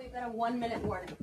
we've got a 1-minute warning.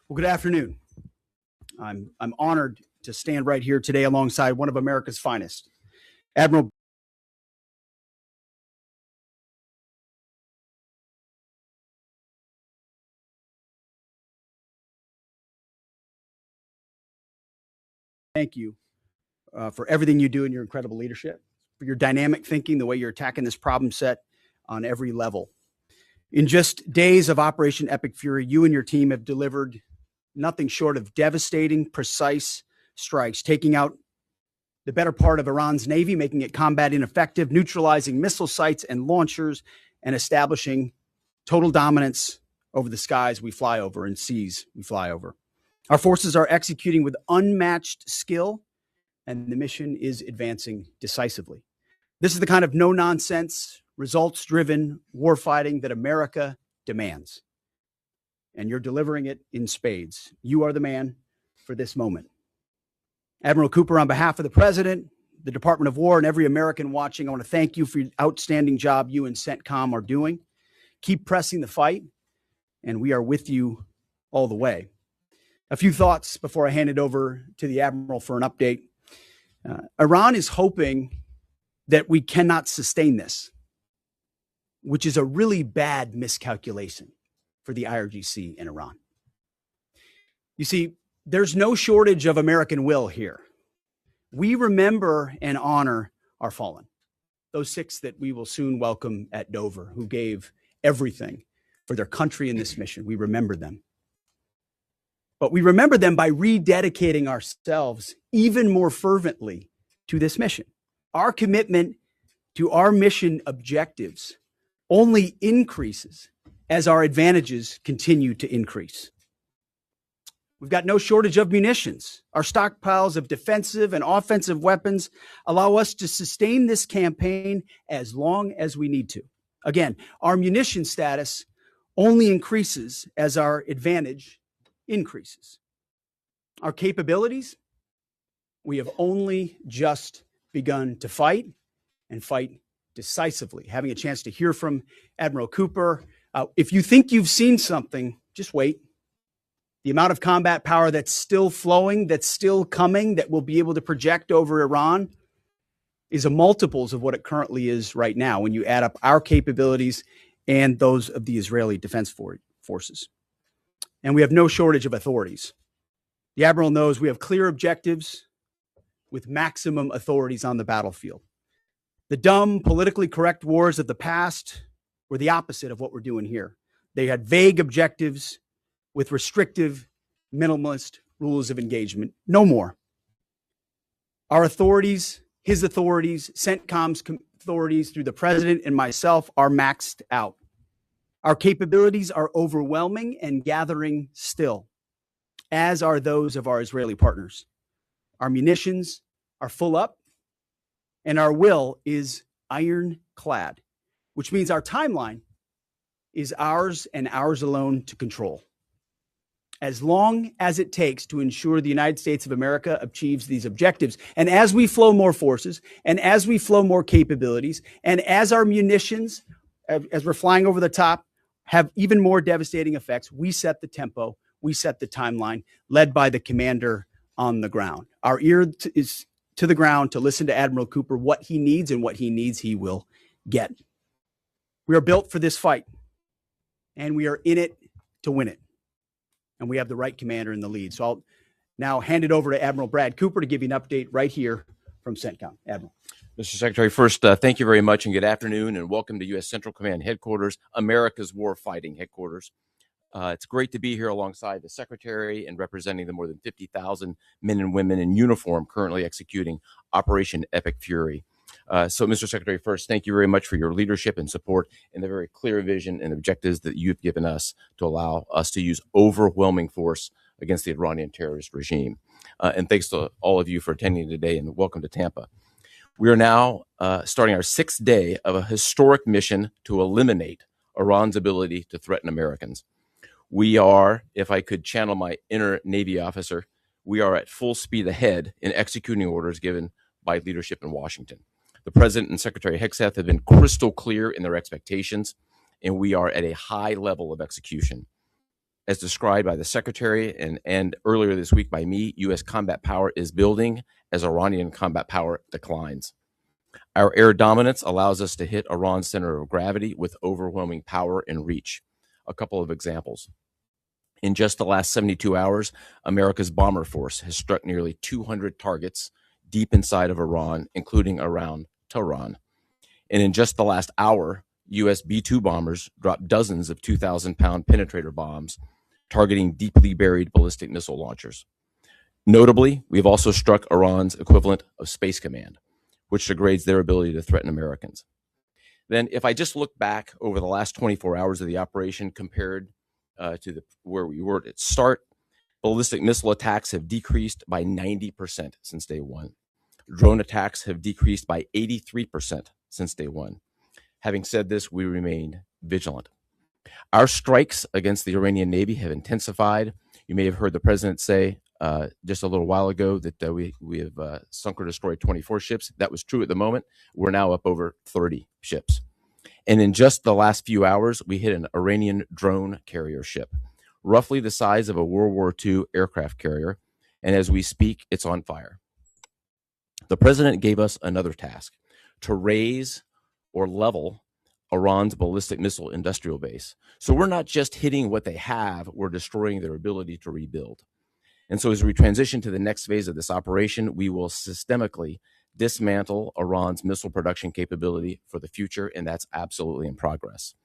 Well, good afternoon. I'm honored to stand right here today alongside one of America's finest, Admiral. Thank you for everything you do and your incredible leadership, for your dynamic thinking, the way you're attacking this problem set on every level. In just days of Operation Epic Fury, you and your team have delivered nothing short of devastating, precise strikes, taking out the better part of Iran's Navy, making it combat ineffective, neutralizing missile sites and launchers, and establishing total dominance over the skies we fly over and seas we fly over. Our forces are executing with unmatched skill, and the mission is advancing decisively. This is the kind of no-nonsense, results-driven warfighting that America demands. And you're delivering it in spades. You are the man for this moment. Admiral Cooper, on behalf of the President, the Department of War, and every American watching, I want to thank you for your outstanding job you and CENTCOM are doing. Keep pressing the fight, and we are with you all the way. A few thoughts before I hand it over to the Admiral for an update. Iran is hoping that we cannot sustain this, which is a really bad miscalculation for the IRGC in Iran. You see, there's no shortage of American will here. We remember and honor our fallen, those 6 that we will soon welcome at Dover, who gave everything for their country in this mission. We remember them. But we remember them by rededicating ourselves even more fervently to this mission. Our commitment to our mission objectives only increases as our advantages continue to increase. We've got no shortage of munitions. Our stockpiles of defensive and offensive weapons allow us to sustain this campaign as long as we need to. Again, our munition status only increases as our advantage increases. Our capabilities, we have only just begun to fight and fight decisively. Having a chance to hear from Admiral Cooper. If you think you've seen something, just wait. The amount of combat power that's still flowing, that's still coming, that we'll be able to project over Iran is a multiples of what it currently is right now when you add up our capabilities and those of the Israeli Defense Forces. And we have no shortage of authorities. The Admiral knows we have clear objectives with maximum authorities on the battlefield. The dumb, politically correct wars of the past were the opposite of what we're doing here. They had vague objectives with restrictive, minimalist rules of engagement. No more. Our authorities, his authorities, CENTCOM's authorities through the President and myself are maxed out. Our capabilities are overwhelming and gathering still, as are those of our Israeli partners. Our munitions are full up, and our will is ironclad, which means our timeline is ours and ours alone to control. As long as it takes to ensure the United States of America achieves these objectives. And as we flow more forces, and as we flow more capabilities, and as our munitions, as we're flying over the top, have even more devastating effects, we set the tempo, we set the timeline, led by the commander on the ground. Our ear is to the ground to listen to Admiral Cooper, what he needs, and what he needs he will get. We are built for this fight, and we are in it to win it. And we have the right commander in the lead. So I'll now hand it over to Admiral Brad Cooper to give you an update right here from CENTCOM. Admiral. Mr. Secretary, first, thank you very much and good afternoon, and welcome to U.S. Central Command Headquarters, America's Warfighting Headquarters. It's great to be here alongside the Secretary and representing the more than 50,000 men and women in uniform currently executing Operation Epic Fury. So, Mr. Secretary, first, thank you very much for your leadership and support and the very clear vision and objectives that you've given us to allow us to use overwhelming force against the Iranian terrorist regime. And thanks to all of you for attending today, and welcome to Tampa. We are now starting our 6th day of a historic mission to eliminate Iran's ability to threaten Americans. We are, if I could channel my inner Navy officer, we are at full speed ahead in executing orders given by leadership in Washington. The President and Secretary Hegseth have been crystal clear in their expectations, and we are at a high level of execution. As described by the Secretary and earlier this week by me, U.S. combat power is building as Iranian combat power declines. Our air dominance allows us to hit Iran's center of gravity with overwhelming power and reach. A couple of examples. In just the last 72 hours, America's bomber force has struck nearly 200 targets deep inside of Iran, including around Tehran. And in just the last hour, U.S. B-2 bombers dropped dozens of 2,000-pound penetrator bombs targeting deeply buried ballistic missile launchers. Notably, we've also struck Iran's equivalent of Space Command, which degrades their ability to threaten Americans. Then, if I just look back over the last 24 hours of the operation compared to where we were at start, ballistic missile attacks have decreased by 90% since day one. Drone attacks have decreased by 83% since day one. Having said this, we remain vigilant. Our strikes against the Iranian Navy have intensified. You may have heard the President say just a little while ago that we have sunk or destroyed 24 ships. That was true at the moment. We're now up over 30 ships. And in just the last few hours, we hit an Iranian drone carrier ship, roughly the size of a World War II aircraft carrier. And as we speak, it's on fire. The President gave us another task: to raise or level Iran's ballistic missile industrial base. So we're not just hitting what they have, we're destroying their ability to rebuild. And so as we transition to the next phase of this operation, we will systemically dismantle Iran's missile production capability for the future, and that's absolutely in progress.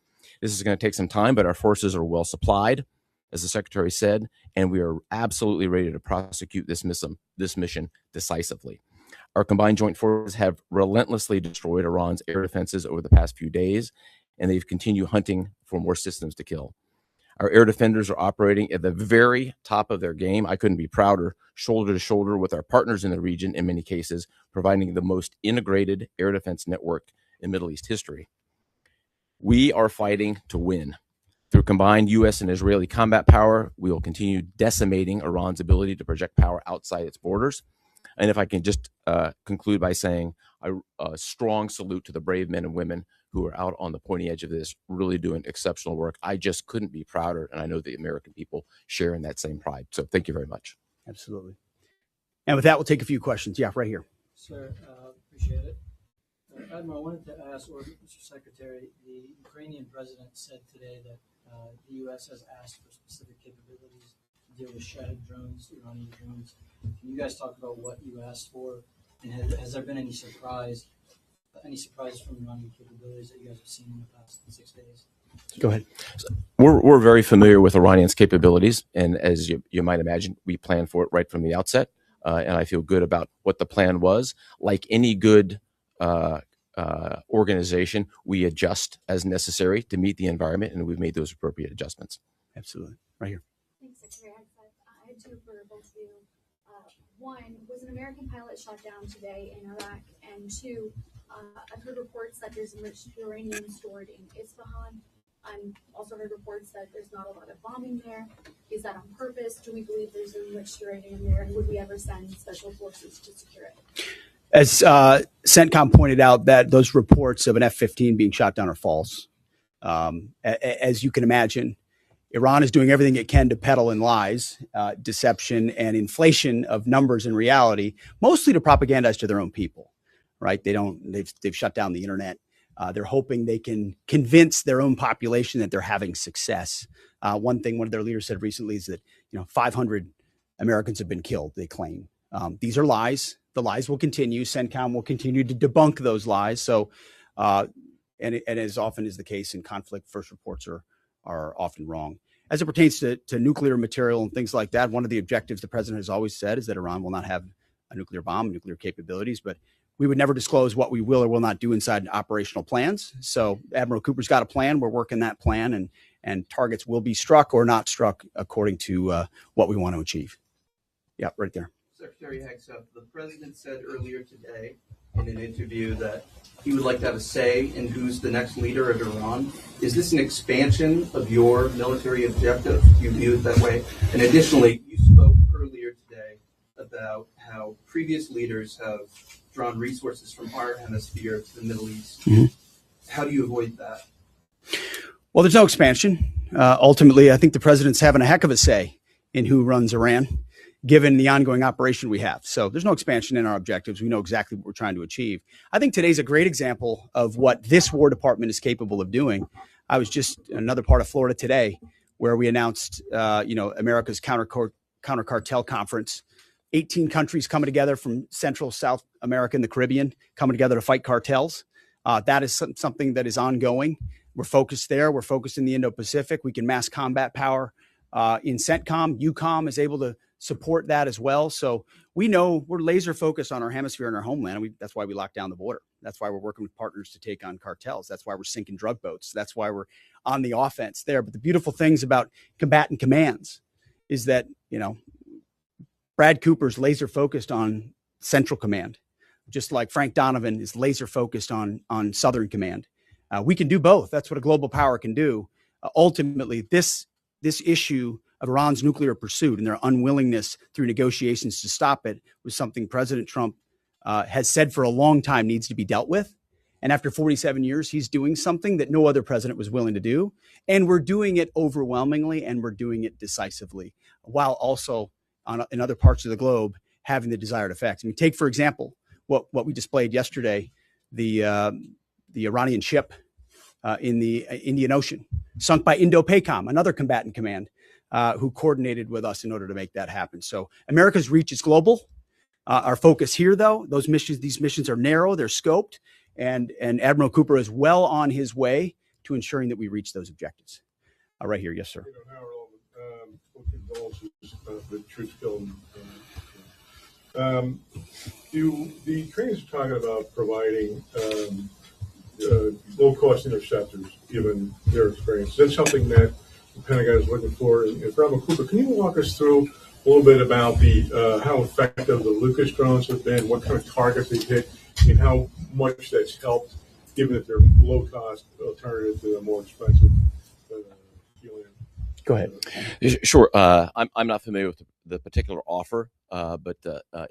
This is going to take some time, but our forces are well supplied, as the Secretary said, and we are absolutely ready to prosecute this mission decisively. Our combined joint forces have relentlessly destroyed Iran's air defenses over the past few days, and they've continued hunting for more systems to kill. Our air defenders are operating at the very top of their game. I couldn't be prouder, shoulder to shoulder with our partners in the region, in many cases, providing the most integrated air defense network in Middle East history. We are fighting to win. Through combined U.S. and Israeli combat power, we will continue decimating Iran's ability to project power outside its borders. And if I can just conclude by saying a strong salute to the brave men and women who are out on the pointy edge of this, really doing exceptional work. I just couldn't be prouder, and I know the American people share in that same pride. So thank you very much. Absolutely. And with that, we'll take a few questions. Yeah, right here. Sir, appreciate it. Admiral, I wanted to ask, or Mr. Secretary, the Ukrainian president said today that the U.S. has asked for specific capabilities to deal with Shahed drones, Iranian drones. Can you guys talk about what you asked for, and has there been any surprises from Iranian capabilities that you guys have seen in the past 6 days? Go ahead. We're very familiar with Iranian's capabilities, and as you might imagine, we planned for it right from the outset, and I feel good about what the plan was. Like any good organization, we adjust as necessary to meet the environment, and we've made those appropriate adjustments. Absolutely. Right here. Thanks, Secretary Hegseth. I had two for both of you. One, was an American pilot shot down today in Iraq? And two, I've heard reports that there's enriched uranium stored in Isfahan. I've also heard reports that there's not a lot of bombing there. Is that on purpose? Do we believe there's enriched uranium there? And would we ever send special forces to secure it? As CENTCOM pointed out, that those reports of an F-15 being shot down are false. As you can imagine, Iran is doing everything it can to peddle in lies, deception, and inflation of numbers in reality, mostly to propagandize to their own people, right? They've shut down the internet. They're hoping they can convince their own population that they're having success. One thing one of their leaders said recently is that 500 Americans have been killed, they claim. These are lies. the lies will continue. CENTCOM will continue to debunk those lies. So, and as often is the case in conflict, first reports are often wrong. As it pertains to nuclear material and things like that, one of the objectives the president has always said is that Iran will not have a nuclear bomb, nuclear capabilities, but we would never disclose what we will or will not do inside operational plans. So Admiral Cooper's got a plan. We're working that plan, and targets will be struck or not struck according to what we want to achieve. Yeah, right there. Secretary Hegseth, the president said earlier today in an interview that he would like to have a say in who's the next leader of Iran. Is this an expansion of your military objective? Do you view it that way? And additionally, you spoke earlier today about how previous leaders have drawn resources from our hemisphere to the Middle East. Mm-hmm. How do you avoid that? Well, there's no expansion. Ultimately, I think the president's having a heck of a say in who runs Iran, given the ongoing operation we have. So there's no expansion in our objectives. We know exactly what we're trying to achieve. I think today's a great example of what this War Department is capable of doing. I was just in another part of Florida today where we announced, America's counter cartel conference. 18 countries coming together from Central, South America, and the Caribbean coming together to fight cartels. That is something that is ongoing. We're focused there. We're focused in the Indo-Pacific. We can mass combat power in CENTCOM. EUCOM is able to support that as well. So we know we're laser focused on our hemisphere and our homeland. That's why we locked down the border. That's why we're working with partners to take on cartels. That's why we're sinking drug boats. That's why we're on the offense there. But the beautiful things about combatant commands is that, Brad Cooper's laser focused on Central Command, just like Frank Donovan is laser focused on Southern Command. We can do both. That's what a global power can do. Ultimately, this issue of Iran's nuclear pursuit and their unwillingness through negotiations to stop it was something President Trump has said for a long time needs to be dealt with. And after 47 years, he's doing something that no other president was willing to do. And we're doing it overwhelmingly, and we're doing it decisively, while also in other parts of the globe having the desired effects. I mean, take, for example, what we displayed yesterday, the Iranian ship in the Indian Ocean, sunk by Indo-PACOM, another combatant command, who coordinated with us in order to make that happen. So America's reach is global. Our focus here, though, these missions are narrow, they're scoped, and Admiral Cooper is well on his way to ensuring that we reach those objectives. Right here, yes, sir. The troops killed. The Ukrainians are talking about providing low-cost interceptors, given their experience. That's something that the Pentagon is looking for. And Admiral Cooper, can you walk us through a little bit about how effective the Lucas drones have been, what kind of targets they've hit, and how much that's helped, given that they're low-cost alternative to the more expensive helium? Go ahead. Sure. I'm not familiar with the particular offer, but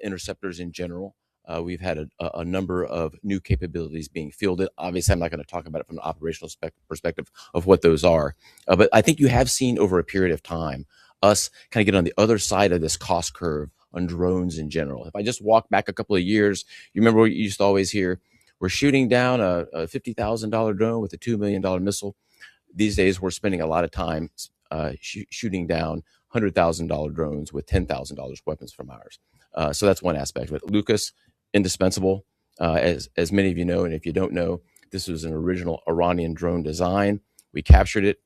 interceptors in general, we've had a number of new capabilities being fielded. Obviously, I'm not going to talk about it from an operational perspective of what those are. But I think you have seen over a period of time us kind of get on the other side of this cost curve on drones in general. If I just walk back a couple of years, you remember what you used to always hear, we're shooting down a $50,000 drone with a $2 million missile. These days, we're spending a lot of time shooting down $100,000 drones with $10,000 weapons from ours. So that's one aspect of it. Lucas, indispensable, as many of you know, and if you don't know, this was an original Iranian drone design. We captured it,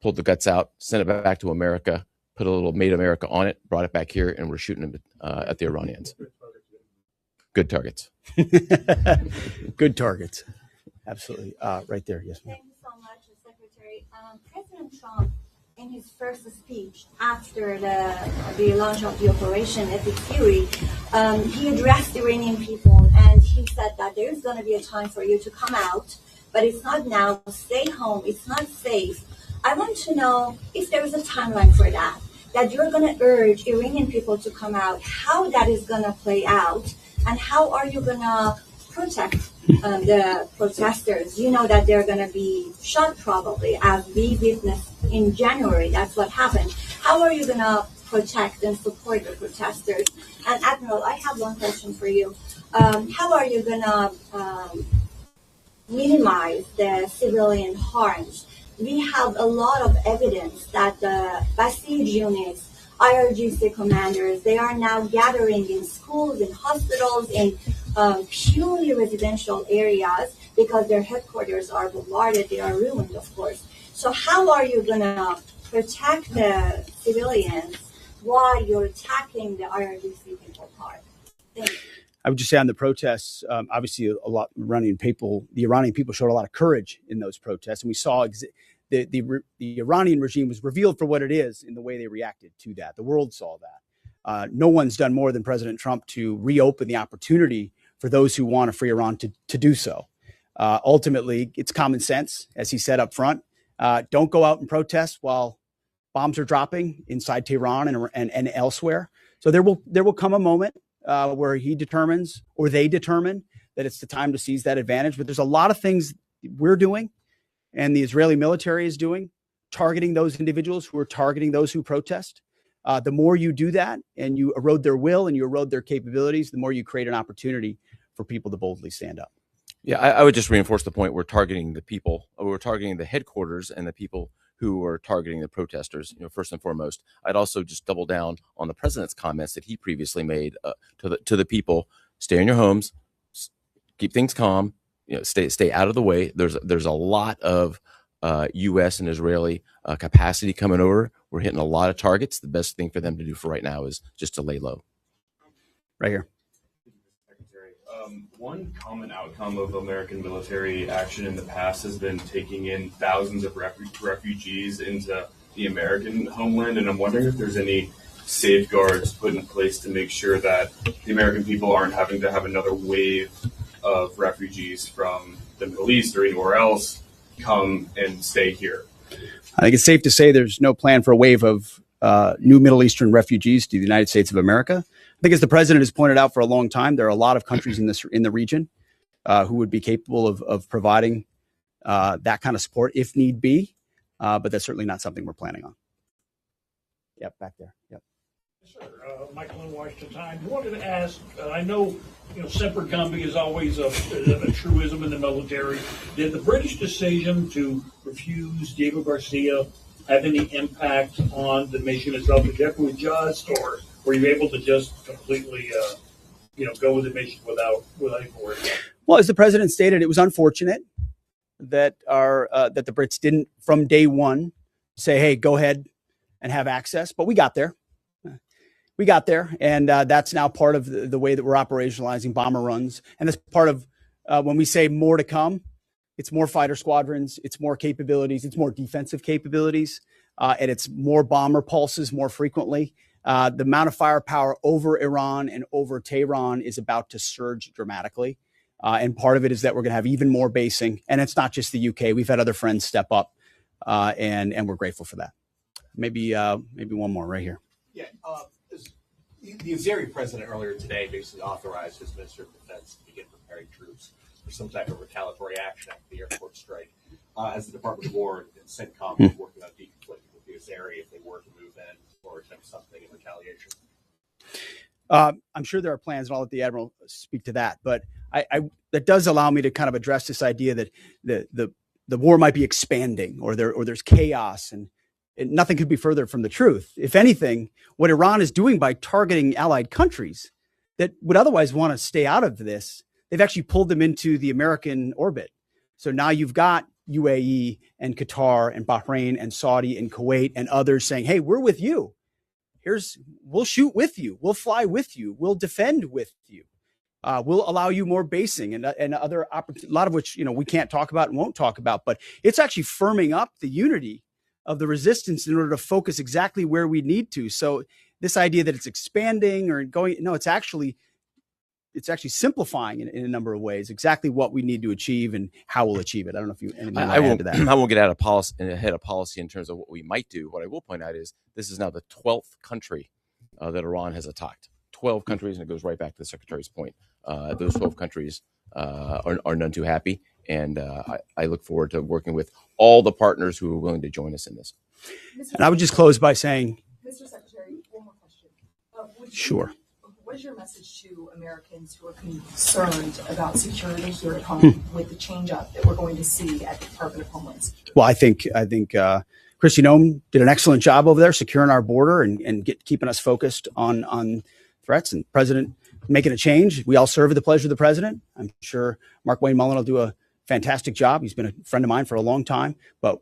pulled the guts out, sent it back to America, put a little Made America on it, brought it back here, and we're shooting them at the Iranians. Good targets. Good targets. Absolutely. Right there. Yes, ma'am. Thank you so much, Secretary. President Trump, in his first speech after the launch of the Operation Epic Fury, he addressed Iranian people and he said that there's going to be a time for you to come out, but it's not now. Stay home. It's not safe. I want to know if there is a timeline for that you're going to urge Iranian people to come out, how that is going to play out, and how are you going to protect the protesters? You know that they're going to be shot probably, as we witnessed in January. That's what happened. How are you going to protect and support the protesters? And Admiral, I have one question for you. How are you going to minimize the civilian harms? We have a lot of evidence that the Basij units IRGC commanders, they are now gathering in schools, in hospitals, in purely residential areas because their headquarters are bombarded, they are ruined, of course. So how are you going to protect the civilians while you're attacking the IRGC people part? Thank you. I would just say on the protests, obviously the Iranian people showed a lot of courage in those protests. And we saw the Iranian regime was revealed for what it is in the way they reacted to that. The world saw that. No one's done more than President Trump to reopen the opportunity for those who want a free Iran to do so. Ultimately, it's common sense, as he said up front. Don't go out and protest while bombs are dropping inside Tehran and elsewhere. So there will come a moment where he determines, or they determine, that it's the time to seize that advantage. But there's a lot of things we're doing and the Israeli military is doing, targeting those individuals who are targeting those who protest. The more you do that and you erode their will and you erode their capabilities, the more you create an opportunity for people to boldly stand up. Yeah, I would just reinforce the point. We're targeting the people. We're targeting the headquarters and the people who are targeting the protesters, first and foremost. I'd also just double down on the president's comments that he previously made to the people: stay in your homes, keep things calm, stay out of the way. There's a lot of U.S. and Israeli capacity coming over. We're hitting a lot of targets. The best thing for them to do for right now is just to lay low. Right here. One common outcome of American military action in the past has been taking in thousands of refugees into the American homeland, and I'm wondering if there's any safeguards put in place to make sure that the American people aren't having to have another wave of refugees from the Middle East or anywhere else come and stay here. I think it's safe to say there's no plan for a wave of new Middle Eastern refugees to the United States of America. I think, as the president has pointed out for a long time, there are a lot of countries in the region who would be capable of providing that kind of support if need be, but that's certainly not something we're planning on. Yep, back there. Yep. Sir, Michael in Washington Times. I wanted to ask, I know, semper gumby is always a truism in the military. Did the British decision to refuse Diego Garcia have any impact on the mission itself? Did you have to adjust, or were you able to just completely, go with the mission without any worry? Well, as the president stated, it was unfortunate that that the Brits didn't, from day one, say, "Hey, go ahead and have access." But we got there. And that's now part of the way that we're operationalizing bomber runs. And that's part of when we say more to come. It's more fighter squadrons, it's more capabilities, it's more defensive capabilities, and it's more bomber pulses more frequently. The amount of firepower over Iran and over Tehran is about to surge dramatically. And part of it is that we're going to have even more basing. And it's not just the UK. We've had other friends step up, and we're grateful for that. Maybe one more right here. Yeah. The Azeri president earlier today basically authorized his Minister of Defense to begin preparing troops for some type of retaliatory action after the airport strike. As the Department of War and CENTCOM is working on deconflicting with the Azeri if they were to move in or attempt something in retaliation. I'm sure there are plans, and I'll let the Admiral speak to that. But that does allow me to kind of address this idea that the war might be expanding, or there's chaos, and nothing could be further from the truth. If anything, what Iran is doing by targeting allied countries that would otherwise want to stay out of this, they've actually pulled them into the American orbit. So now you've got UAE and Qatar and Bahrain and Saudi and Kuwait and others saying, "Hey, we're with you. We'll shoot with you. We'll fly with you. We'll defend with you. We'll allow you more basing and other opportunities," a lot of which we can't talk about and won't talk about. But it's actually firming up the unity of the resistance in order to focus exactly where we need to. So this idea that it's expanding or going, no, it's actually simplifying in a number of ways exactly what we need to achieve and how we'll achieve it. I don't know if you anything I won't to that. I won't get out of policy ahead of policy in terms of what we might do. What I will point out is this is now the 12th country that Iran has attacked. 12 countries, and it goes right back to the Secretary's point. Those 12 countries are none too happy, and I look forward to working with all the partners who are willing to join us in this. And I would just close by saying, Mr. Secretary, one more question. Sure. What is your message to Americans who are concerned about security here at home with the change up that we're going to see at the Department of Homeland Security? Well, I think Kristi Noem did an excellent job over there securing our border and keeping us focused on threats, and President making a change. We all serve at the pleasure of the president. I'm sure Mark Wayne Mullen will do a fantastic job. He's been a friend of mine for a long time, but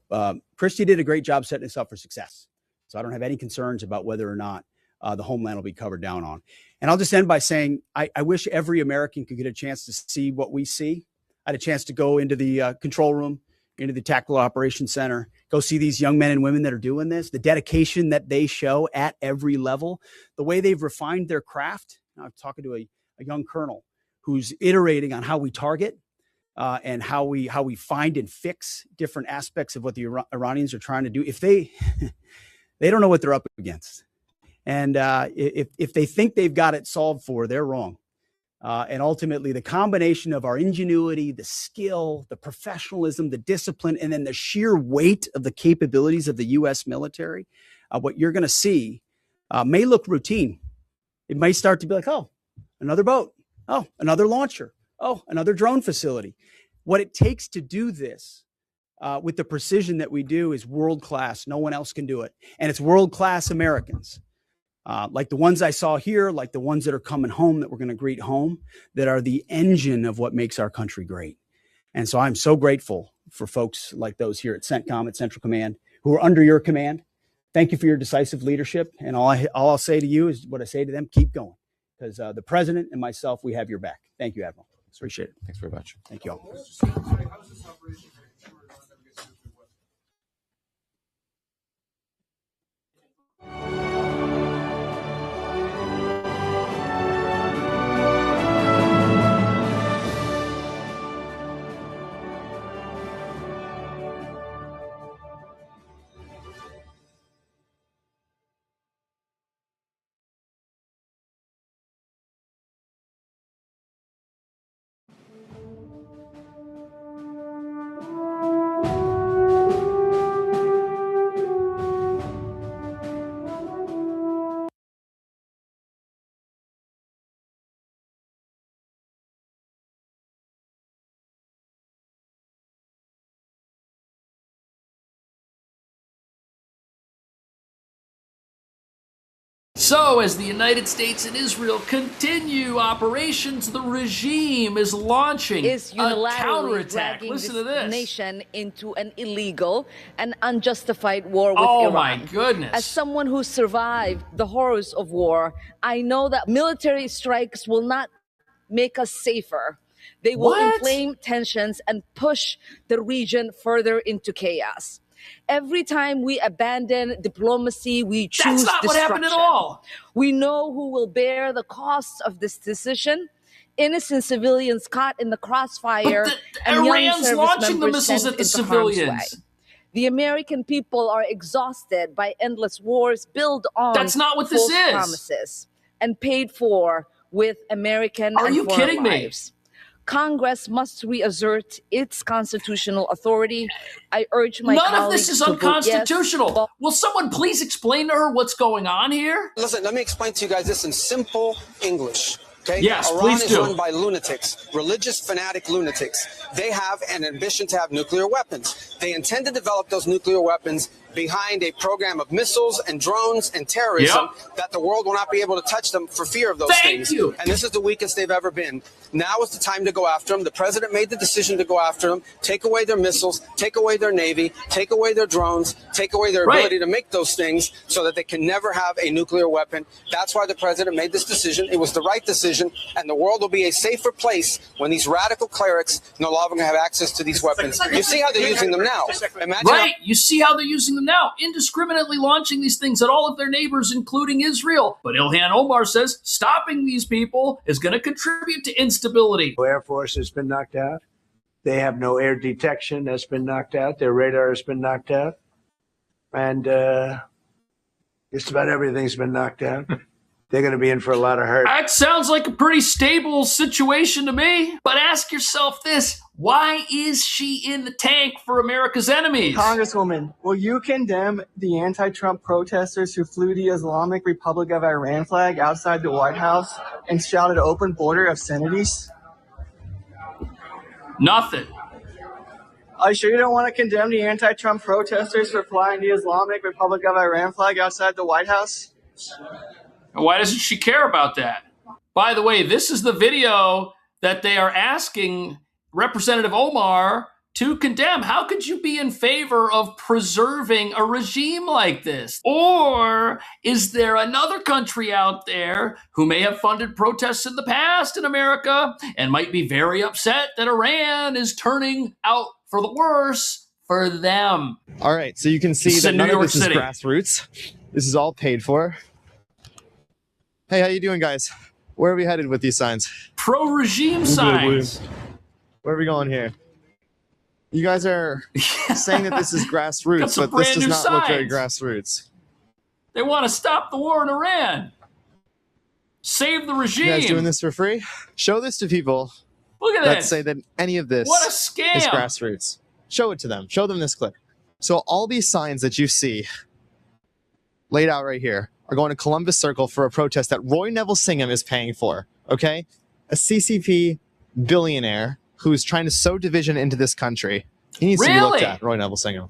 Kristi did a great job setting us up for success. So I don't have any concerns about whether or not the homeland will be covered down on. And I'll just end by saying, I wish every American could get a chance to see what we see. I had a chance to go into the control room, into the Tactical Operations Center, go see these young men and women that are doing this, the dedication that they show at every level, the way they've refined their craft. I'm talking to a young colonel who's iterating on how we target and how we find and fix different aspects of what the Iranians are trying to do. If they don't know what they're up against, and if they think they've got it solved for, they're wrong. And ultimately, the combination of our ingenuity, the skill, the professionalism, the discipline, and then the sheer weight of the capabilities of the U.S. military, what you're going to see may look routine. It may start to be like, oh, another boat. Oh, another launcher. Oh, another drone facility. What it takes to do this with the precision that we do is world-class. No one else can do it. And it's world-class Americans. Like the ones I saw here, like the ones that are coming home that we're going to greet home, that are the engine of what makes our country great. And so I'm so grateful for folks like those here at CENTCOM, at Central Command, who are under your command. Thank you for your decisive leadership. And all I'll say to you is what I say to them: keep going, because the president and myself, we have your back. Thank you, Admiral. Appreciate it. Thanks very much. Thank you all. So, as the United States and Israel continue operations, the regime is launching a counterattack. Listen to this. Nation into an illegal and unjustified war with Iran. Oh my goodness. As someone who survived the horrors of war, I know that military strikes will not make us safer. They will inflame tensions and push the region further into chaos. Every time we abandon diplomacy, we choose destruction. That's not what happened at all. We know who will bear the costs of this decision. Innocent civilians caught in the crossfire, and Iran's launching the missiles at the civilians. The American people are exhausted by endless wars built on That's not what this is. Promises and paid for with American Are and you foreign kidding lives. Congress must reassert its constitutional authority. I urge my colleagues None of this is to vote unconstitutional. yes. Will someone please explain to her what's going on here? Listen, let me explain to you guys this in simple English. Okay? Yes, Iran please is do. run by lunatics, religious fanatic lunatics. They have an ambition to have nuclear weapons. They intend to develop those nuclear weapons behind a program of missiles and drones and terrorism that the world will not be able to touch them for fear of those things. You. And this is the weakest they've ever been. Now is the time to go after them. The president made the decision to go after them, take away their missiles, take away their navy, take away their drones, take away their ability to make those things so that they can never have a nuclear weapon. That's why the president made this decision. It was the right decision, and the world will be a safer place when these radical clerics no longer have access to these weapons. You see how they're using them now. Imagine You see how they're using them now, indiscriminately launching these things at all of their neighbors, including Israel. But Ilhan Omar says stopping these people is going to contribute to instability. Air Force has been knocked out. They have no air detection. That's been knocked out. Their radar has been knocked out. And just about everything's been knocked out. They're going to be in for a lot of hurt. That sounds like a pretty stable situation to me. But ask yourself this: why is she in the tank for America's enemies? Congresswoman, will you condemn the anti-Trump protesters who flew the Islamic Republic of Iran flag outside the White House and shouted open border obscenities? Nothing. Are you sure you don't want to condemn the anti-Trump protesters for flying the Islamic Republic of Iran flag outside the White House? And why doesn't she care about that? By the way, this is the video that they are asking Representative Omar to condemn. How could you be in favor of preserving a regime like this? Or is there another country out there who may have funded protests in the past in America and might be very upset that Iran is turning out for the worse for them? All right, so you can see that none of this is grassroots. This is all paid for. Hey, how you doing, guys? Where are we headed with these signs? Pro-regime signs. Where are we going here? You guys are saying that this is grassroots, but this does not look very grassroots. They want to stop the war in Iran. Save the regime. You guys doing this for free? Show this to people. Look at that this. say that any of this What a scam. is grassroots. Show it to them. Show them this clip. So all these signs that you see laid out right here are going to Columbus Circle for a protest that Roy Neville Singham is paying for, okay? A CCP billionaire who's trying to sow division into this country. He needs to be looked at, Roy Neville Singham.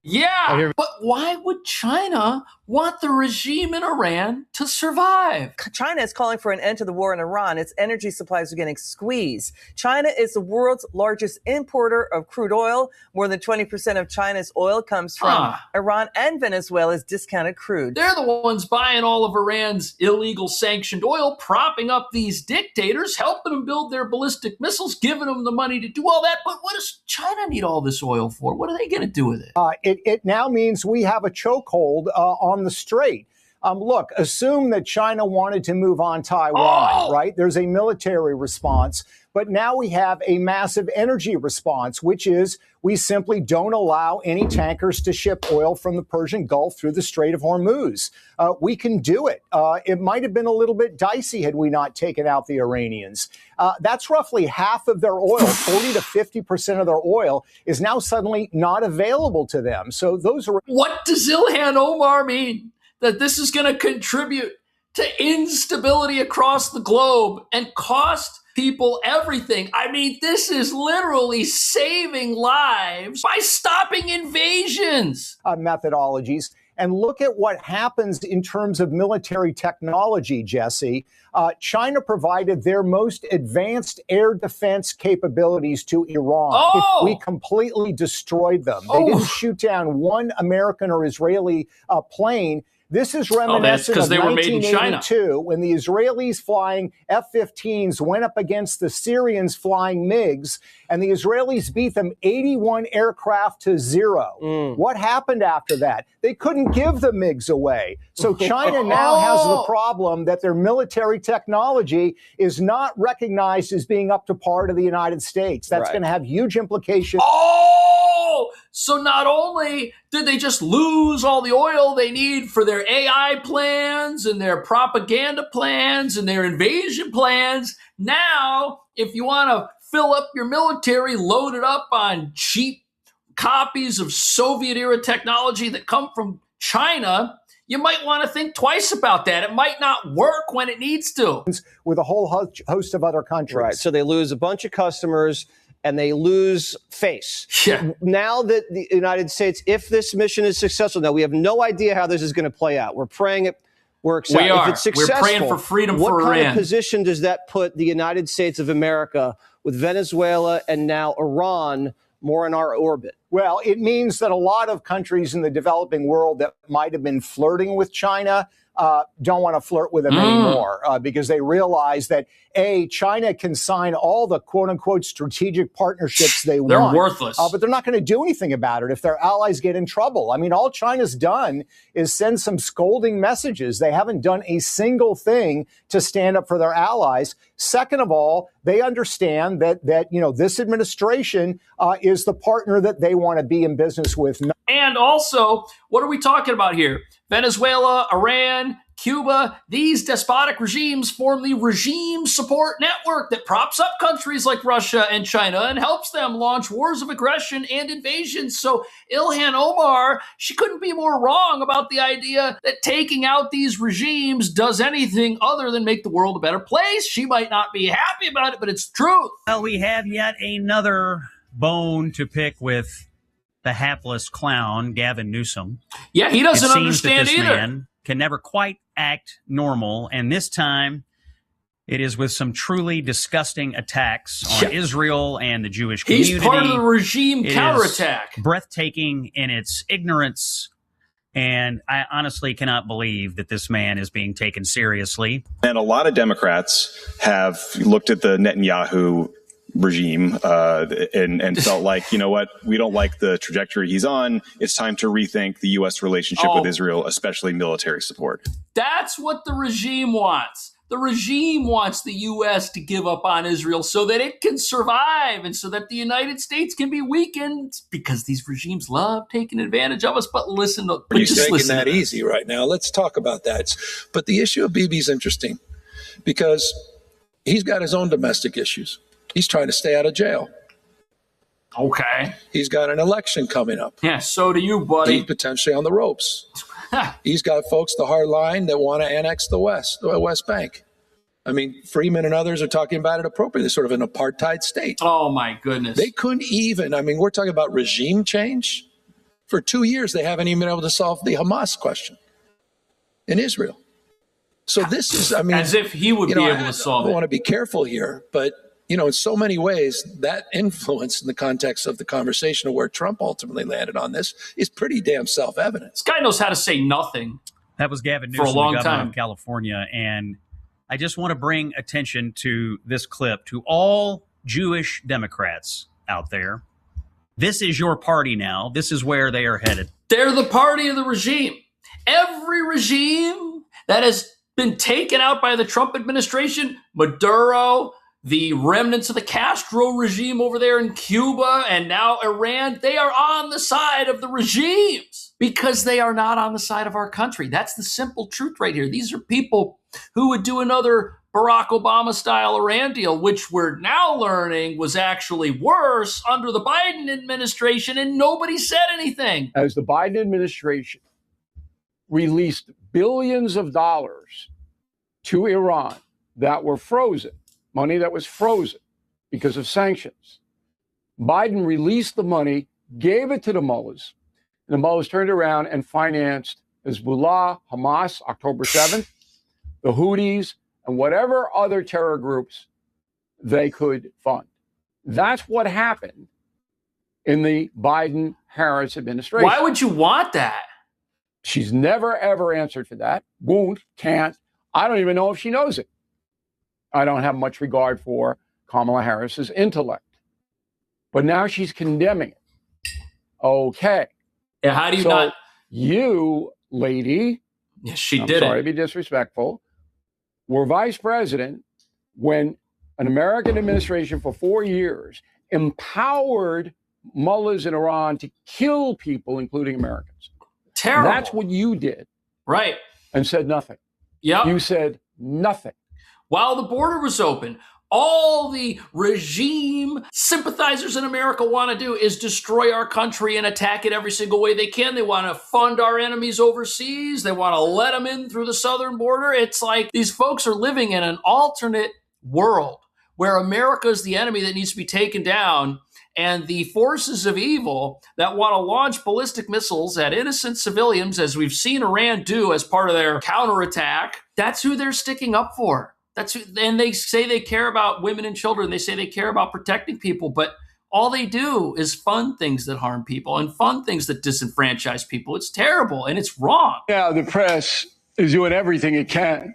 Yeah, but why would China want the regime in Iran to survive? China is calling for an end to the war in Iran. Its energy supplies are getting squeezed. China is the world's largest importer of crude oil. More than 20% of China's oil comes from Iran and Venezuela's discounted crude. They're the ones buying all of Iran's illegal sanctioned oil, propping up these dictators, helping them build their ballistic missiles, giving them the money to do all that. But what does China need all this oil for? What are they going to do with it? It now means we have a chokehold on the strait. Look, assume that China wanted to move on Taiwan, right? There's a military response, but now we have a massive energy response, which is we simply don't allow any tankers to ship oil from the Persian Gulf through the Strait of Hormuz. We can do it. It might have been a little bit dicey had we not taken out the Iranians. That's roughly half of their oil, 40 to 50% of their oil is now suddenly not available to them. So those are... What does Ilhan Omar mean? That this is going to contribute to instability across the globe and cost people everything. I mean, this is literally saving lives by stopping invasions. Methodologies. And look at what happens in terms of military technology, Jesse. China provided their most advanced air defense capabilities to Iran. We completely destroyed them. They didn't shoot down one American or Israeli plane. This is reminiscent of 1982 when the Israelis flying F-15s went up against the Syrians flying MiGs, and the Israelis beat them 81 aircraft to 0. What happened after that? They couldn't give the MiGs away. So China now has the problem that their military technology is not recognized as being up to par to the United States. That's going to have huge implications. So not only did they just lose all the oil they need for their AI plans and their propaganda plans and their invasion plans, now if you want to fill up your military, load it up on cheap copies of Soviet-era technology that come from China, you might want to think twice about that. It might not work when it needs to. With a whole host of other countries. Right, so they lose a bunch of customers and they lose face. Now that the United States, if this mission is successful, now we have no idea how this is going to play out. We're praying it works out. If it's successful, we're praying for freedom for Iran. What kind of position does that put the United States of America with Venezuela and now Iran more in our orbit? Well, it means that a lot of countries in the developing world that might have been flirting with China don't want to flirt with them anymore because they realize that, A, China can sign all the quote-unquote strategic partnerships they want. They're worthless. But they're not going to do anything about it if their allies get in trouble. I mean, all China's done is send some scolding messages. They haven't done a single thing to stand up for their allies. Second of all, they understand that this administration is the partner that they want to be in business with. And also, what are we talking about here? Venezuela, Iran, Cuba, these despotic regimes form the regime support network that props up countries like Russia and China and helps them launch wars of aggression and invasions. So Ilhan Omar, she couldn't be more wrong about the idea that taking out these regimes does anything other than make the world a better place. She might not be happy about it, but it's truth. Well, we have yet another bone to pick with the hapless clown, Gavin Newsom. Yeah, he doesn't It seems understand that this either. man can never quite act normal, and this time it is with some truly disgusting attacks on Israel and the Jewish community. He's part of the regime It is counterattack. breathtaking in its ignorance, and I honestly cannot believe that this man is being taken seriously. And a lot of Democrats have looked at the Netanyahu regime and felt like, you know what, we don't like the trajectory he's on. It's time to rethink the U.S. relationship with Israel, especially military support. That's what the regime wants. The regime wants the U.S. to give up on Israel so that it can survive and so that the United States can be weakened, because these regimes love taking advantage of us. But listen, He's taking that easy right now. Let's talk about that. But the issue of Bibi's interesting because he's got his own domestic issues. He's trying to stay out of jail. Okay. He's got an election coming up. Yeah, so do you, buddy. He's potentially on the ropes. He's got folks, the hard line, that want to annex the West Bank. I mean, Freeman and others are talking about it appropriately, sort of an apartheid state. Oh, my goodness. They couldn't even, I mean, we're talking about regime change. For 2 years, they haven't even been able to solve the Hamas question in Israel. So this is, I mean. As if he would be able to solve it. I want to be careful here, but, you know, in so many ways, that influence in the context of the conversation of where Trump ultimately landed on this is pretty damn self-evident. This guy knows how to say nothing. That was Gavin For a Newsom, long the governor time. of California. And I just want to bring attention to this clip to all Jewish Democrats out there. This is your party now. This is where they are headed. They're the party of the regime. Every regime that has been taken out by the Trump administration, Maduro, the remnants of the Castro regime over there in Cuba, and now Iran, they are on the side of the regimes because they are not on the side of our country. That's the simple truth right here. These are people who would do another Barack Obama-style Iran deal, which we're now learning was actually worse under the Biden administration, and nobody said anything. As the Biden administration released billions of dollars to Iran that were frozen, money that was frozen because of sanctions. Biden released the money, gave it to the mullahs, and the mullahs turned around and financed Hezbollah, Hamas, October 7th, the Houthis, and whatever other terror groups they could fund. That's what happened in the Biden-Harris administration. Why would you want that? She's never, ever answered for that. Won't, can't. I don't even know if she knows it. I don't have much regard for Kamala Harris's intellect. But now she's condemning it. Okay. Yeah, how do you not? You, lady, yes, she I'm did sorry it. to be disrespectful, were vice president when an American administration for 4 years empowered mullahs in Iran to kill people, including Americans. Terrible. That's what you did. Right. And said nothing. Yep. You said nothing. While the border was open, all the regime sympathizers in America want to do is destroy our country and attack it every single way they can. They want to fund our enemies overseas. They want to let them in through the southern border. It's like these folks are living in an alternate world where America is the enemy that needs to be taken down, and the forces of evil that want to launch ballistic missiles at innocent civilians, as we've seen Iran do as part of their counterattack, that's who they're sticking up for. That's who, and they say they care about women and children. They say they care about protecting people, but all they do is fund things that harm people and fund things that disenfranchise people. It's terrible and it's wrong. Yeah, the press is doing everything it can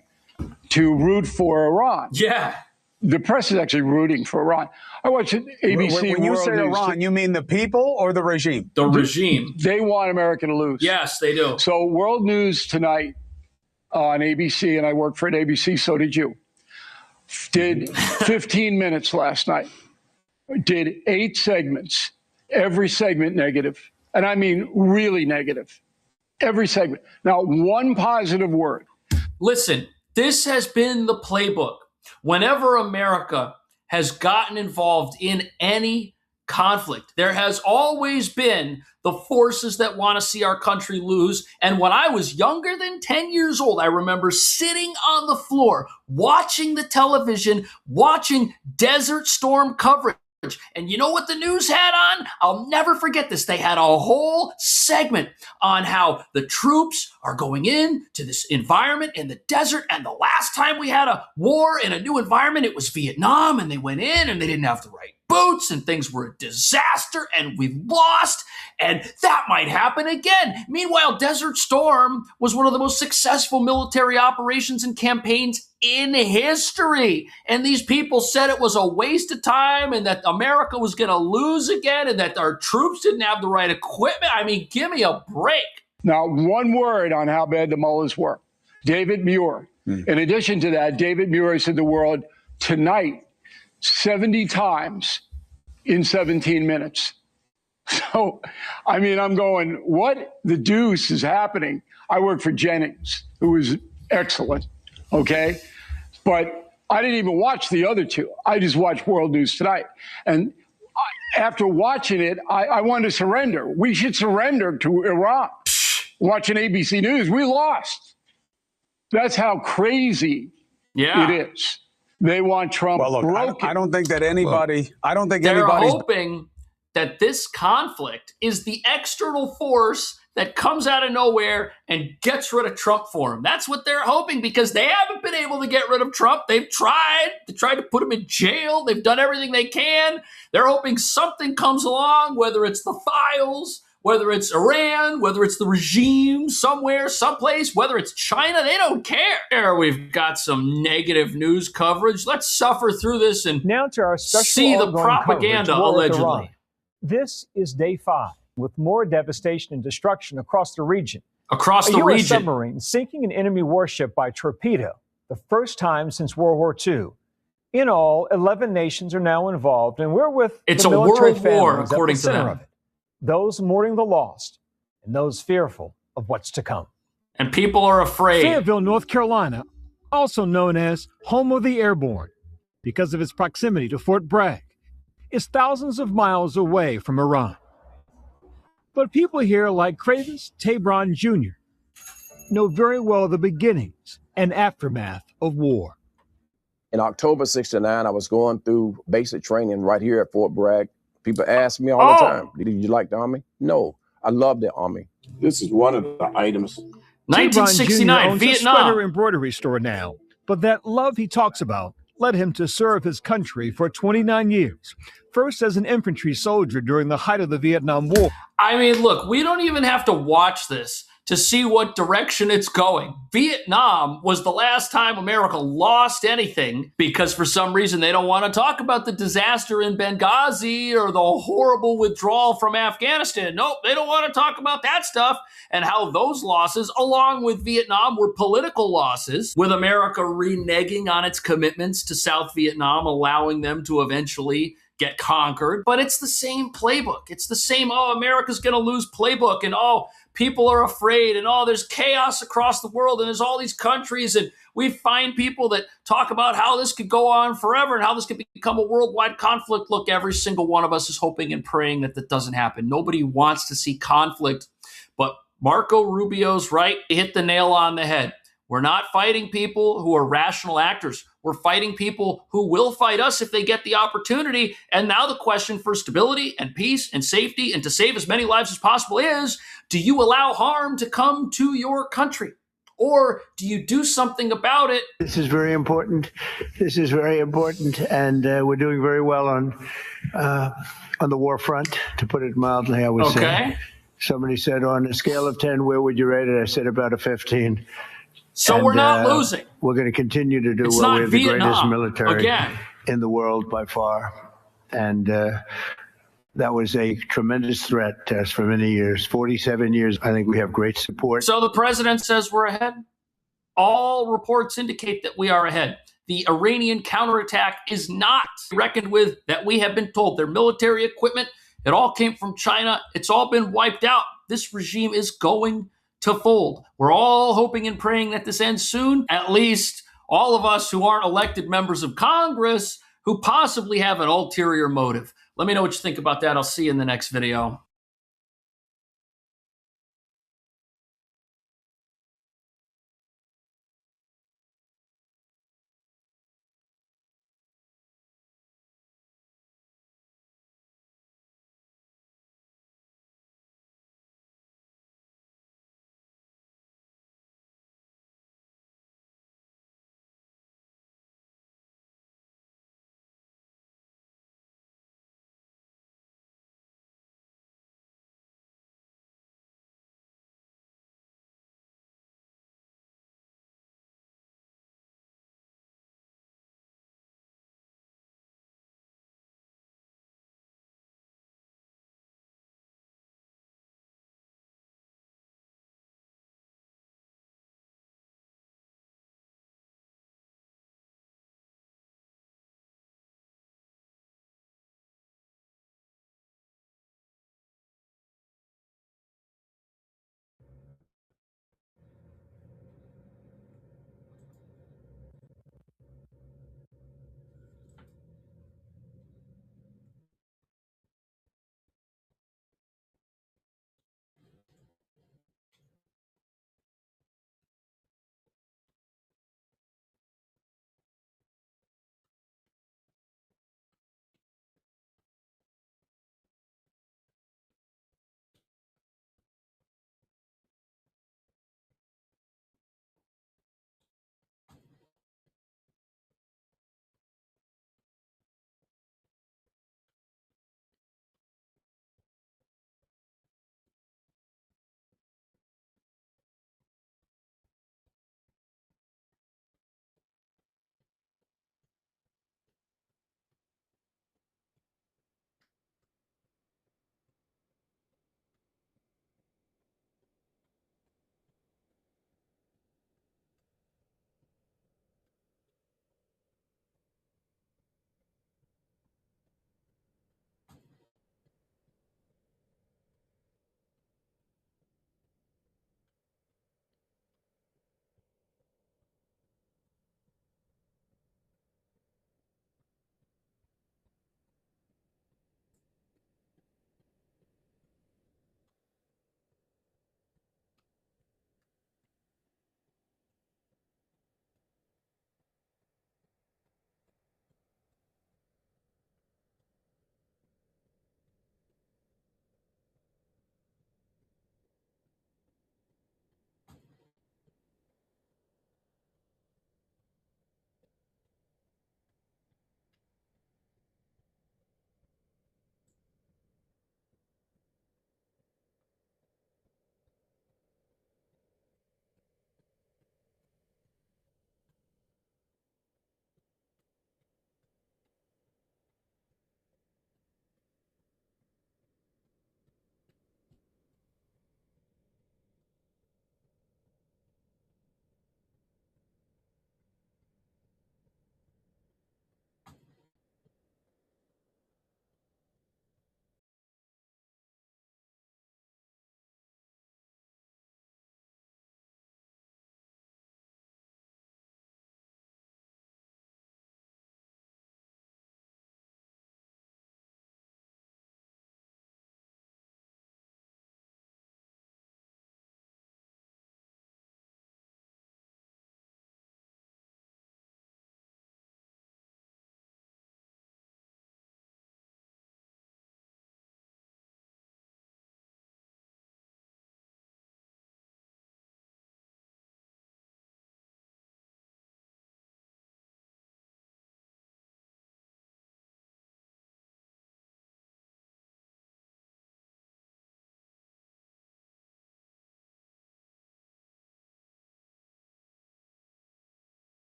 to root for Iran. Yeah. The press is actually rooting for Iran. I watch ABC. When you World say News. Iran, you mean the people or the regime? The regime. They want America to lose. Yes, they do. So World News tonight on ABC, and I work for an ABC, so did you, did 15 minutes last night, did 8 segments, every segment negative. And I mean really negative. Every segment. Not one positive word. Listen, this has been the playbook. Whenever America has gotten involved in any conflict, there has always been the forces that want to see our country lose. And when I was younger than 10 years old, I remember sitting on the floor, watching the television, watching Desert Storm coverage And you know what the news had on? I'll never forget this. They had a whole segment on how the troops are going into this environment in the desert. And the last time we had a war in a new environment, it was Vietnam. And they went in and they didn't have the right boots and things were a disaster and we lost. And that might happen again. Meanwhile, Desert Storm was one of the most successful military operations and campaigns in history. And these people said it was a waste of time and that America was going to lose again and that our troops didn't have the right equipment. I mean, give me a break. Now, one word on how bad the mullahs were. David Muir. In addition to that, David Muir said the word tonight 70 times in 17 minutes. So, I mean, I'm going, what the deuce is happening? I worked for Jennings, who was excellent, okay? But I didn't even watch the other two. I just watched World News Tonight. And after watching it, I wanted to surrender. We should surrender to Iran. Watching ABC News, we lost. That's how crazy it is. They want Trump broken. I don't think that anybody, They're hoping that this conflict is the external force that comes out of nowhere and gets rid of Trump for him. That's what they're hoping because they haven't been able to get rid of Trump. They've tried. They tried to put him in jail. They've done everything they can. They're hoping something comes along, whether it's the files, whether it's Iran, whether it's the regime somewhere, someplace, whether it's China, they don't care. We've got some negative news coverage. Let's suffer through this and now to our special see the propaganda, allegedly. This is day 5, with more devastation and destruction across the region. Across the US region. submarine sinking an enemy warship by torpedo, the first time since World War II. In all, 11 nations are now involved, and we're with It's the a military world war, families according at the to center them. of it. Those mourning the lost, and those fearful of what's to come. And people are afraid. Fayetteville, North Carolina, also known as home of the airborne, because of its proximity to Fort Bragg, is thousands of miles away from Iran. But people here like Kravis Tabron Jr. know very well the beginnings and aftermath of war. In October '69, I was going through basic training right here at Fort Bragg. People ask me all the time, did you like the Army? No, I love the Army. This is one of the items. 1969, owns Vietnam. a sweater embroidery store now, but that love he talks about led him to serve his country for 29 years. First as an infantry soldier during the height of the Vietnam War. I mean, look, we don't even have to watch this to see what direction it's going. Vietnam was the last time America lost anything because for some reason they don't want to talk about the disaster in Benghazi or the horrible withdrawal from Afghanistan. Nope, they don't want to talk about that stuff and how those losses, along with Vietnam, were political losses, with America reneging on its commitments to South Vietnam, allowing them to eventually get conquered. But it's the same playbook. It's the same, oh, America's going to lose playbook, and oh, people are afraid, and oh, there's chaos across the world, and there's all these countries, and we find people that talk about how this could go on forever and how this could become a worldwide conflict. Look, every single one of us is hoping and praying that that doesn't happen. Nobody wants to see conflict, but Marco Rubio's right. He hit the nail on the head. We're not fighting people who are rational actors. We're fighting people who will fight us if they get the opportunity. And now the question for stability and peace and safety and to save as many lives as possible is, do you allow harm to come to your country? Or do you do something about it? This is very important. This is very important, and we're doing very well on the war front, to put it mildly, I would say. Somebody said, on a scale of 10, where would you rate it? I said about a 15. So we're not losing. We're going to continue to do It's well. not We have the greatest Vietnam, military again. in the world by far. And that was a tremendous threat to us for many years, 47 years. I think we have great support. So the president says we're ahead. All reports indicate that we are ahead. The Iranian counterattack is not reckoned with, that we have been told. Their military equipment, it all came from China. It's all been wiped out. This regime is going to fold. We're all hoping and praying that this ends soon. At least all of us who aren't elected members of Congress who possibly have an ulterior motive. Let me know what you think about that. I'll see you in the next video.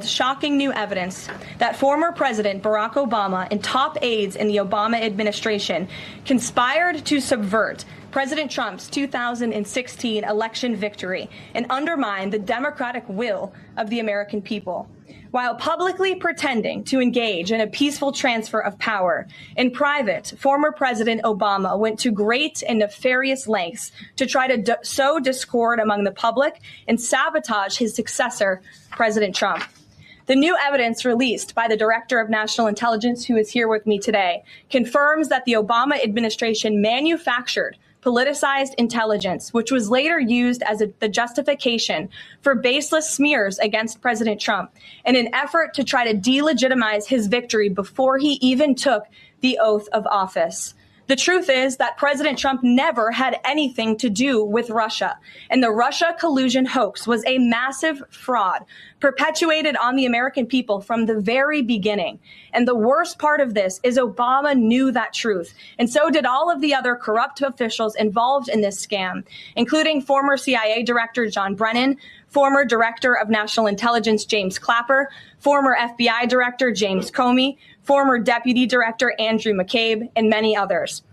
Shocking new evidence that former President Barack Obama and top aides in the Obama administration conspired to subvert President Trump's 2016 election victory and undermine the democratic will of the American people. While publicly pretending to engage in a peaceful transfer of power, in private, former President Obama went to great and nefarious lengths to try to sow discord among the public and sabotage his successor, President Trump. The new evidence released by the Director of National Intelligence, who is here with me today, confirms that the Obama administration manufactured politicized intelligence, which was later used as the justification for baseless smears against President Trump in an effort to try to delegitimize his victory before he even took the oath of office. The truth is that President Trump never had anything to do with Russia, and the Russia collusion hoax was a massive fraud perpetuated on the American people from the very beginning. And the worst part of this is Obama knew that truth, and so did all of the other corrupt officials involved in this scam, including former CIA Director John Brennan, former Director of National Intelligence James Clapper, former FBI Director James Comey, former Deputy Director Andrew McCabe, and many others.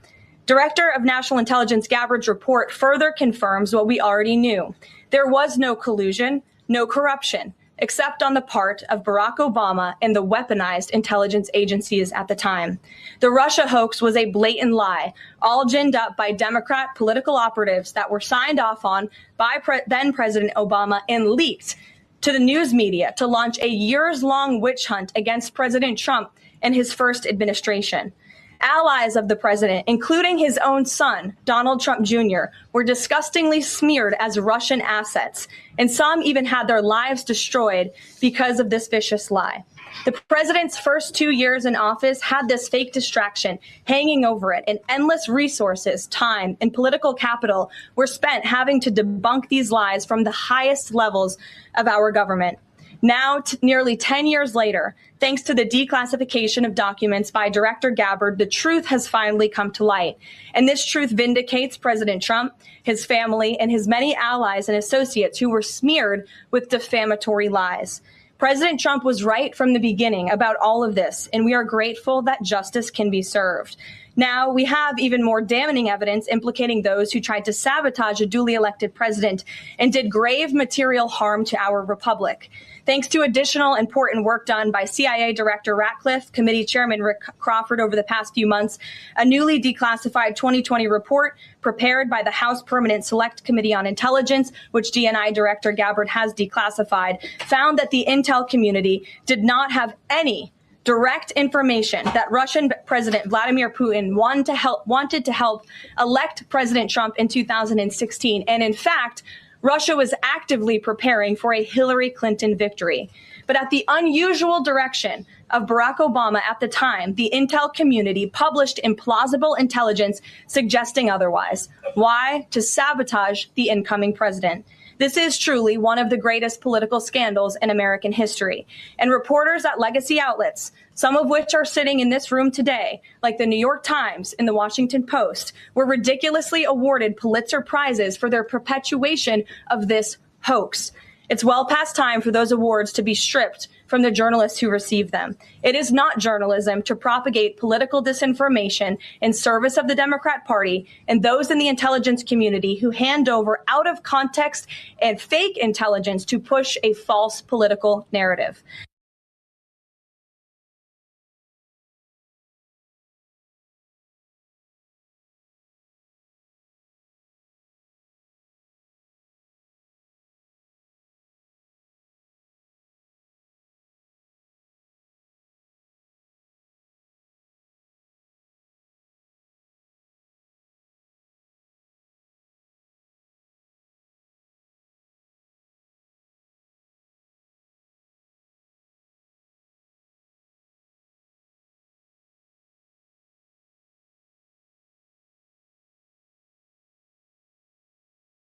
Director of National Intelligence Gabbard's report further confirms what we already knew. There was no collusion, no corruption, except on the part of Barack Obama and the weaponized intelligence agencies at the time. The Russia hoax was a blatant lie, all ginned up by Democrat political operatives that were signed off on by then President Obama and leaked to the news media to launch a years-long witch hunt against President Trump and his first administration. Allies of the president, including his own son, Donald Trump Jr., were disgustingly smeared as Russian assets, and some even had their lives destroyed because of this vicious lie. The president's first 2 years in office had this fake distraction hanging over it, and endless resources, time, and political capital were spent having to debunk these lies from the highest levels of our government. Now, nearly 10 years later, thanks to the declassification of documents by Director Gabbard, the truth has finally come to light. And this truth vindicates President Trump, his family, and his many allies and associates who were smeared with defamatory lies. President Trump was right from the beginning about all of this, and we are grateful that justice can be served. Now, we have even more damning evidence implicating those who tried to sabotage a duly elected president and did grave material harm to our republic. Thanks to additional important work done by CIA Director Ratcliffe, Committee Chairman Rick Crawford over the past few months, a newly declassified 2020 report prepared by the House Permanent Select Committee on Intelligence, which DNI Director Gabbard has declassified, found that the intel community did not have any direct information that Russian President Vladimir Putin wanted to help elect President Trump in 2016. And in fact, Russia was actively preparing for a Hillary Clinton victory. But at the unusual direction of Barack Obama at the time, the intel community published implausible intelligence suggesting otherwise. Why? To sabotage the incoming president. This is truly one of the greatest political scandals in American history. And reporters at legacy outlets, some of which are sitting in this room today, like the New York Times and the Washington Post, were ridiculously awarded Pulitzer Prizes for their perpetuation of this hoax. It's well past time for those awards to be stripped from the journalists who receive them. It is not journalism to propagate political disinformation in service of the Democrat Party and those in the intelligence community who hand over out of context and fake intelligence to push a false political narrative.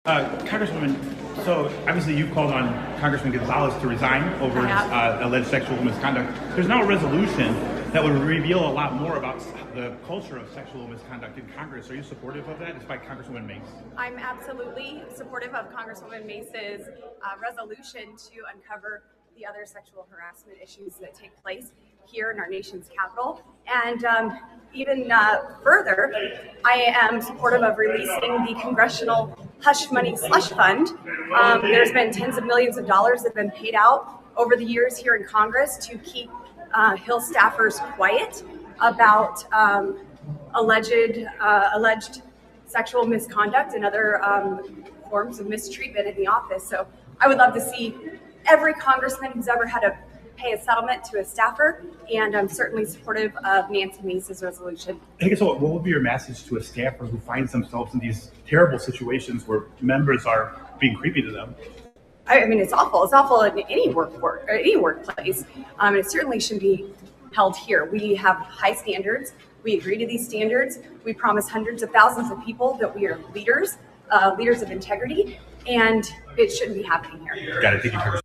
Congresswoman, so obviously you've called on Congressman Gonzalez to resign over alleged sexual misconduct. There's now a resolution that would reveal a lot more about the culture of sexual misconduct in Congress. Are you supportive of that, despite Congresswoman Mace? I'm absolutely supportive of Congresswoman Mace's resolution to uncover the other sexual harassment issues that take place here in our nation's capital. And even further, I am supportive of releasing the Congressional Hush Money Slush Fund. There's been tens of millions of dollars that have been paid out over the years here in Congress to keep Hill staffers quiet about alleged sexual misconduct and other forms of mistreatment in the office. So I would love to see every congressman who's ever had to pay a settlement to a staffer, and I'm certainly supportive of Nancy Mace's resolution. I guess what would be your message to a staffer who finds themselves in these terrible situations where members are being creepy to them? I mean, it's awful. It's awful in any workplace. It certainly shouldn't be held here. We have high standards. We agree to these standards. We promise hundreds of thousands of people that we are leaders of integrity, and it shouldn't be happening here. Got it. Thank you.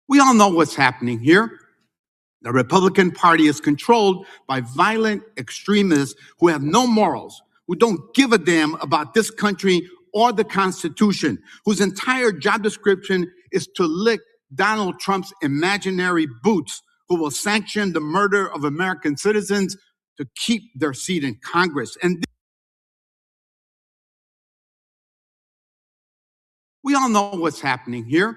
We all know what's happening here. The Republican Party is controlled by violent extremists who have no morals, who don't give a damn about this country or the Constitution, whose entire job description is to lick Donald Trump's imaginary boots, who will sanction the murder of American citizens to keep their seat in Congress. And we all know what's happening here.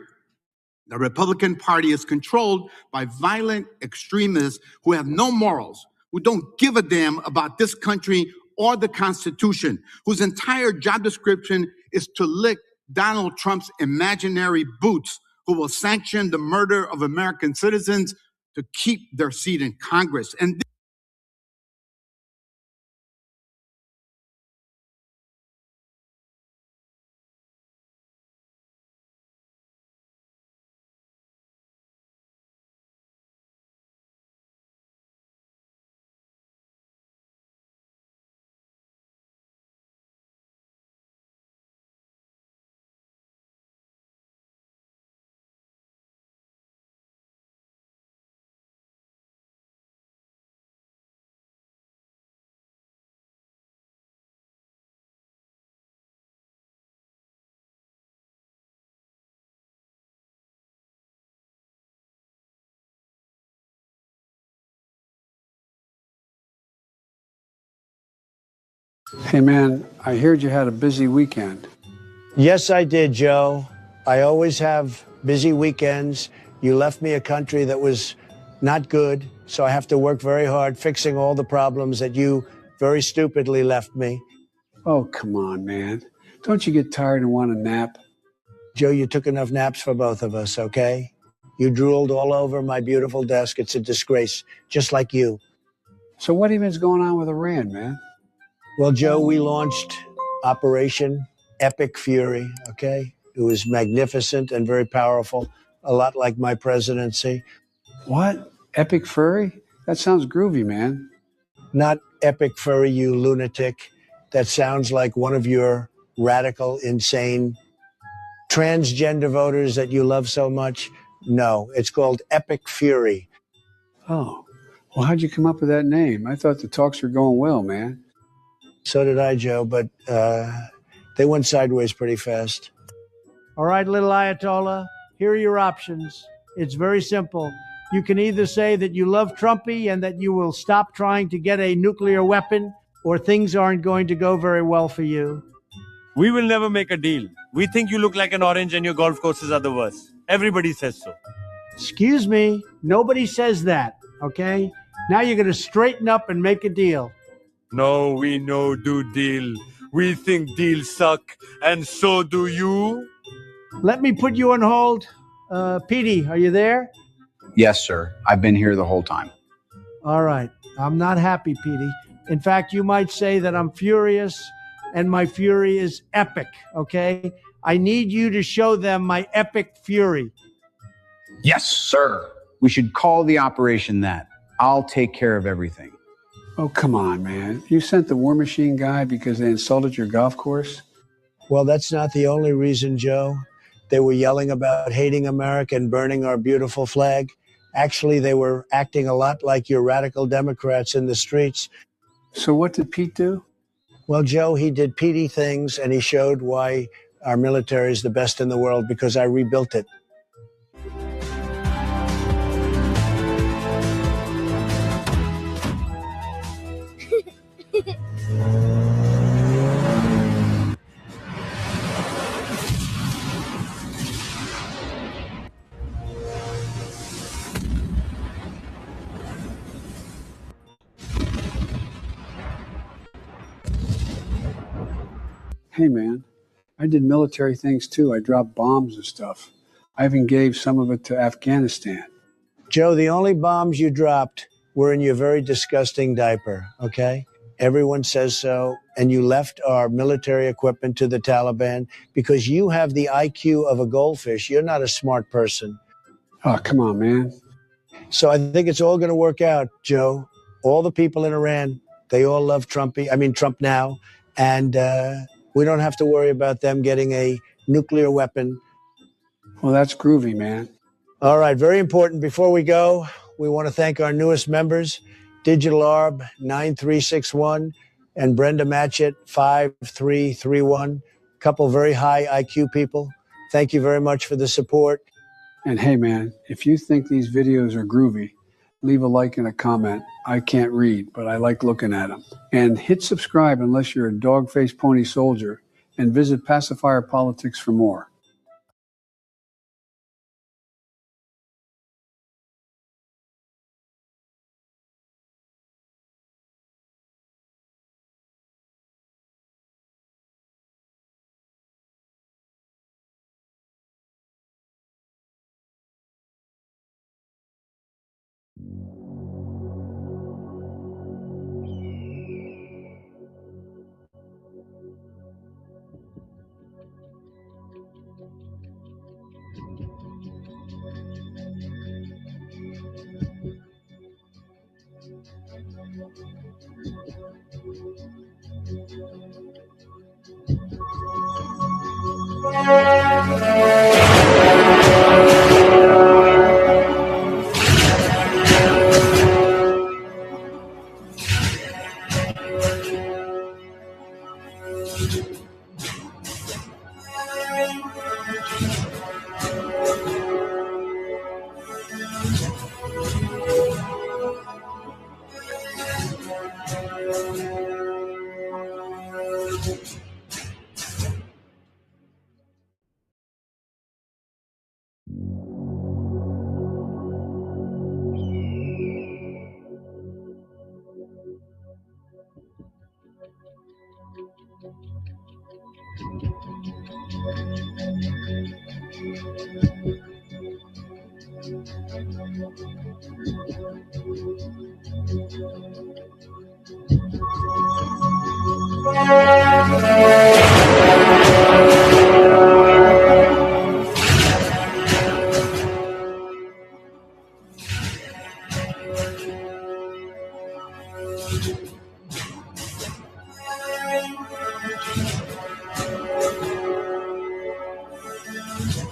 The Republican Party is controlled by violent extremists who have no morals, who don't give a damn about this country or the Constitution, whose entire job description is to lick Donald Trump's imaginary boots, who will sanction the murder of American citizens to keep their seat in Congress. And Hey, man, I heard you had a busy weekend. Yes, I did, Joe. I always have busy weekends. You left me a country that was not good, so I have to work very hard fixing all the problems that you very stupidly left me. Oh, come on, man. Don't you get tired and want a nap? Joe, you took enough naps for both of us, okay? You drooled all over my beautiful desk. It's a disgrace, just like you. So what even's going on with Iran, man? Well, Joe, we launched Operation Epic Fury, okay? It was magnificent and very powerful, a lot like my presidency. What? Epic Fury? That sounds groovy, man. Not Epic Fury, you lunatic. That sounds like one of your radical, insane, transgender voters that you love so much? No, it's called Epic Fury. Oh, well, how'd you come up with that name? I thought the talks were going well, man. So did I, Joe, but they went sideways pretty fast. All right, little Ayatollah, here are your options. It's very simple. You can either say that you love Trumpy and that you will stop trying to get a nuclear weapon, or things aren't going to go very well for you. We will never make a deal. We think you look like an orange and your golf courses are the worst. Everybody says so. Excuse me, nobody says that, okay? Now you're going to straighten up and make a deal. No, we no do deal. We think deals suck, and so do you. Let me put you on hold. Petey, are you there? Yes, sir. I've been here the whole time. All right. I'm not happy, Petey. In fact, you might say that I'm furious, and my fury is epic, okay? I need you to show them my epic fury. Yes, sir. We should call the operation that. I'll take care of everything. Oh, come on, man. You sent the War Machine guy because they insulted your golf course? Well, that's not the only reason, Joe. They were yelling about hating America and burning our beautiful flag. Actually, they were acting a lot like your radical Democrats in the streets. So what did Pete do? Well, Joe, he did Petey things, and he showed why our military is the best in the world, because I rebuilt it. Hey, man, I did military things too. I dropped bombs and stuff. I even gave some of it to Afghanistan. Joe, the only bombs you dropped were in your very disgusting diaper, okay? Everyone says so. And you left our military equipment to the Taliban because you have the IQ of a goldfish. You're not a smart person. Oh, come on, man. So I think it's all going to work out, Joe. All the people in Iran, they all love Trump now. And we don't have to worry about them getting a nuclear weapon. Well, that's groovy, man. All right, very important. Before we go, we want to thank our newest members, Digital Arb 9361 and Brenda Matchett 5331. A couple very high IQ people. Thank you very much for the support. And hey, man, if you think these videos are groovy, leave a like and a comment. I can't read, but I like looking at them. And hit subscribe unless you're a dog-faced pony soldier, and visit Pacifier Politics for more.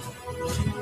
you.